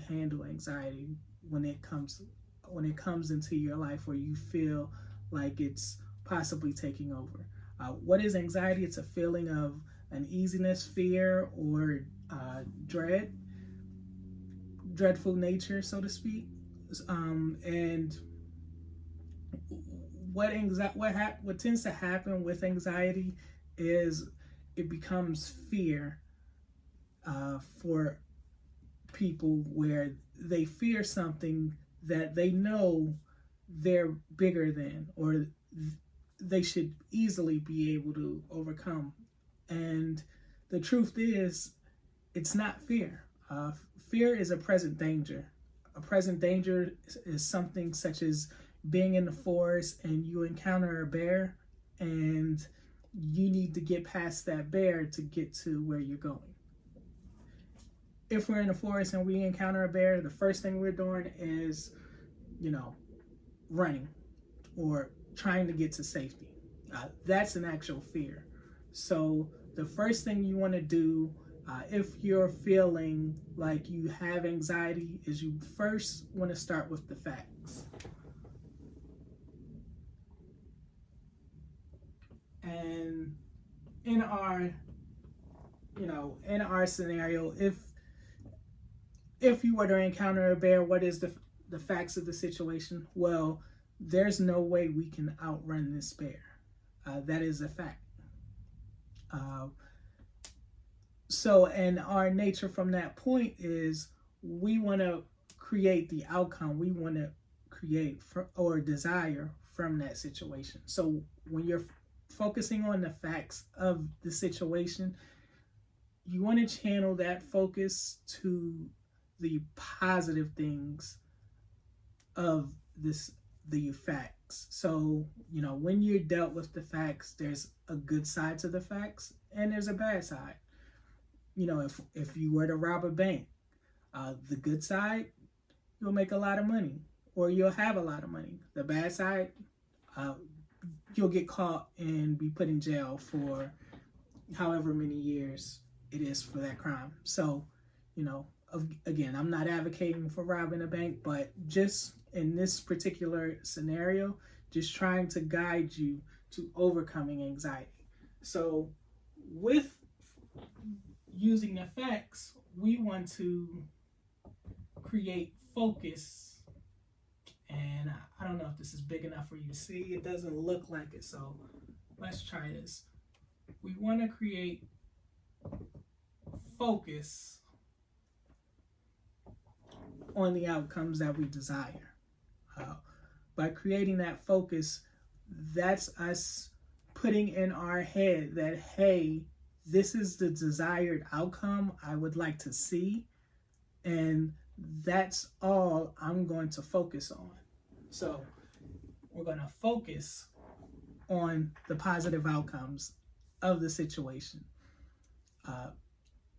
handle anxiety when it comes into your life where you feel like it's possibly taking over. What is anxiety? It's a feeling of uneasiness, fear, or dreadful nature, so to speak. And what tends to happen with anxiety is it becomes fear for people, where they fear something that they know they're bigger than, or they should easily be able to overcome. And the truth is, it's not fear. Fear is a present danger. A present danger is something such as being in the forest and you encounter a bear and you need to get past that bear to get to where you're going. If we're in the forest and we encounter a bear, the first thing we're doing is, running or trying to get to safety. That's an actual fear. So the first thing you want to do if you're feeling like you have anxiety is you first want to start with the facts. And in our scenario, if you were to encounter a bear, what is the facts of the situation? Well, there's no way we can outrun this bear. That is a fact. And our nature from that point is we want to create the outcome we want to create or desire from that situation. So when you're focusing on the facts of the situation, you want to channel that focus to the positive things of the facts. So, when you're dealt with the facts, there's a good side to the facts and there's a bad side. If you were to rob a bank, the good side, you'll make a lot of money or you'll have a lot of money. The bad side, you'll get caught and be put in jail for however many years it is for that crime. So, again, I'm not advocating for robbing a bank, but just in this particular scenario, just trying to guide you to overcoming anxiety. So with using the facts, we want to create focus. And I don't know if this is big enough for you to see. It doesn't look like it, so let's try this. We want to create focus on the outcomes that we desire. By creating that focus, that's us putting in our head that, hey, this is the desired outcome I would like to see, and that's all I'm going to focus on. So we're going to focus on the positive outcomes of the situation.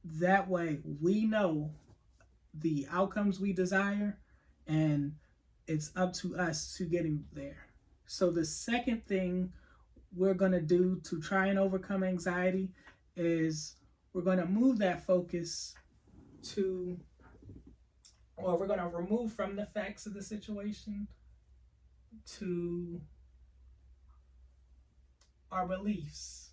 That way we know the outcomes we desire, and it's up to us to getting there. So the second thing we're going to do to try and overcome anxiety is we're going to move that focus we're going to remove from the facts of the situation to our beliefs.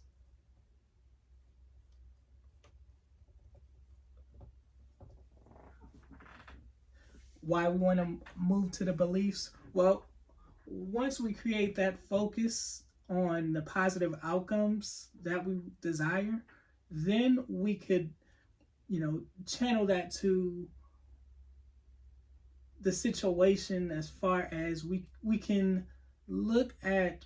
Why we want to move to the beliefs? Well, once we create that focus on the positive outcomes that we desire, then we could, channel that to the situation as far as we can look at,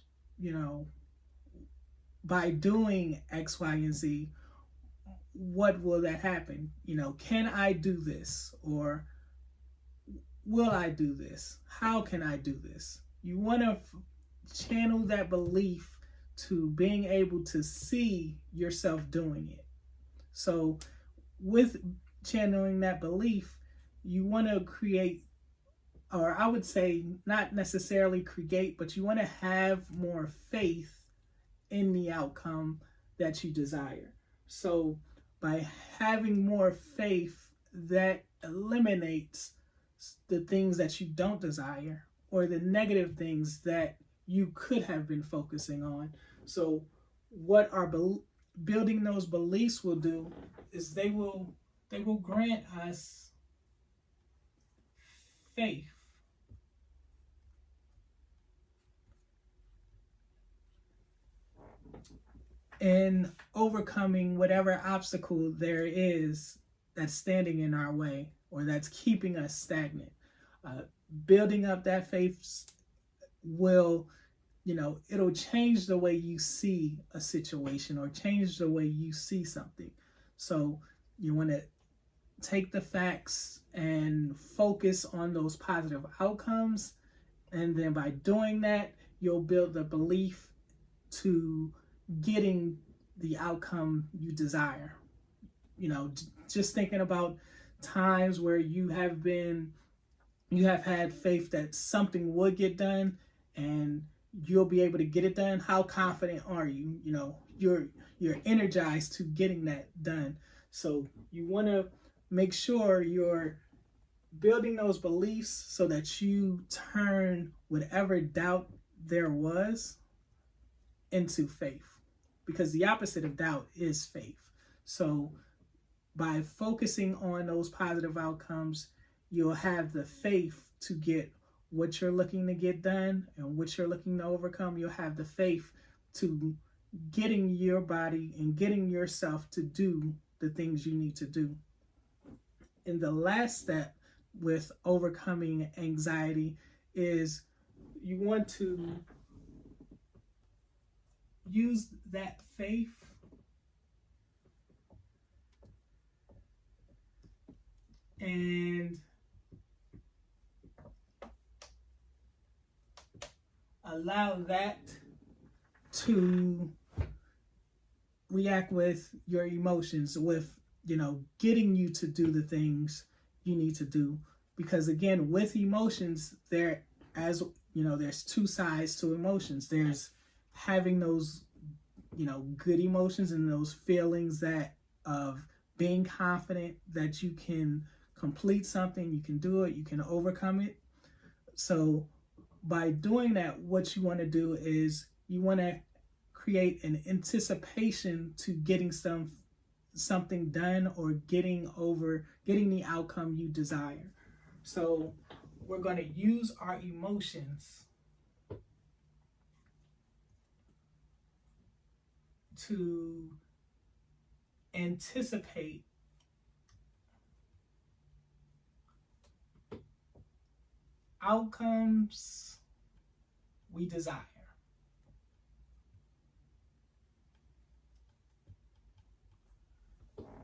by doing X, Y, and Z, what will that happen? Can I do this? Or will I do this? How can I do this? You want to channel that belief to being able to see yourself doing it. So with channeling that belief, you want to create, or I would say not necessarily create, but you want to have more faith in the outcome that you desire. So by having more faith, that eliminates the things that you don't desire or the negative things that you could have been focusing on. So what our building those beliefs will do is they will grant us faith in overcoming whatever obstacle there is that's standing in our way or that's keeping us stagnant. Uh, Building up that faith will, it'll change the way you see a situation or change the way you see something. So you want to take the facts and focus on those positive outcomes. And then by doing that, you'll build the belief to getting the outcome you desire. Just thinking about times where you have had faith that something would get done and you'll be able to get it done. How confident are you? You're energized to getting that done. So you want to make sure you're building those beliefs so that you turn whatever doubt there was into faith, because the opposite of doubt is faith. So by focusing on those positive outcomes, you'll have the faith to get what you're looking to get done and what you're looking to overcome. You'll have the faith to getting your body and getting yourself to do the things you need to do. And the last step with overcoming anxiety is you want to use that faith and allow that to react with your emotions, with getting you to do the things you need to do. Because again, with emotions, there's two sides to emotions. There's having those good emotions and those feelings that of being confident that you can complete something, you can do it, you can overcome it. So by doing that, what you want to do is you want to create an anticipation to getting something done or getting the outcome you desire. So we're going to use our emotions to anticipate outcomes we desire.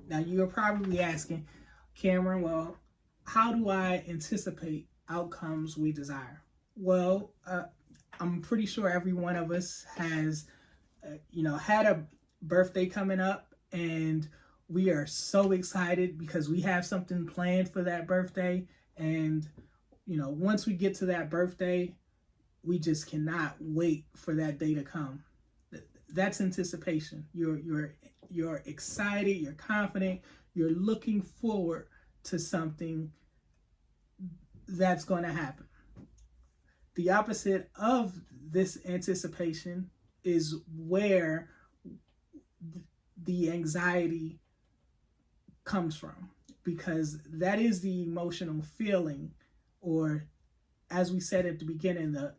Now you're probably asking, Cameron, well, how do I anticipate outcomes we desire? Well, I'm pretty sure every one of us has, had a birthday coming up, and we are so excited because we have something planned for that birthday. And, once we get to that birthday, we just cannot wait for that day to come. That's anticipation. You're excited, you're confident, you're looking forward to something that's going to happen. The opposite of this anticipation is where the anxiety comes from, because that is the emotional feeling, or as we said at the beginning, the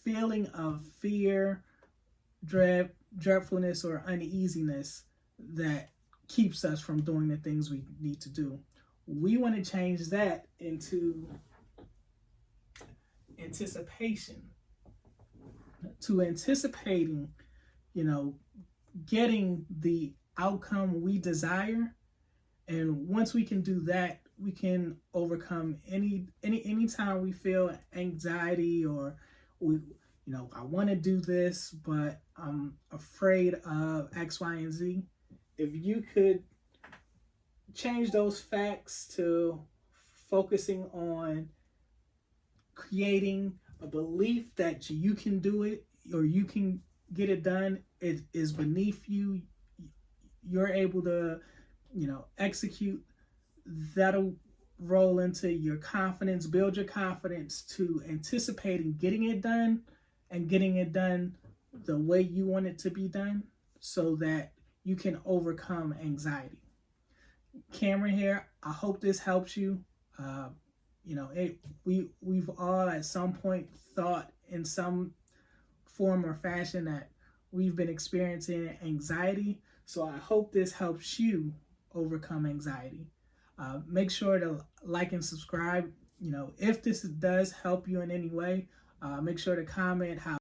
feeling of fear, dreadfulness, or uneasiness that keeps us from doing the things we need to do. We want to change that into anticipation, to anticipating, getting the outcome we desire. And once we can do that, we can overcome any time we feel anxiety or I want to do this, but I'm afraid of X, Y, and Z. If you could change those facts to focusing on creating a belief that you can do it or you can get it done, it is beneath you, you're able to, execute, that'll roll into your confidence, build your confidence to anticipating getting it done and getting it done the way you want it to be done so that you can overcome anxiety. Cameron here. I hope this helps you. We've all at some point thought in some form or fashion that we've been experiencing anxiety. So I hope this helps you overcome anxiety. Make sure to like and subscribe. If this does help you in any way, make sure to comment how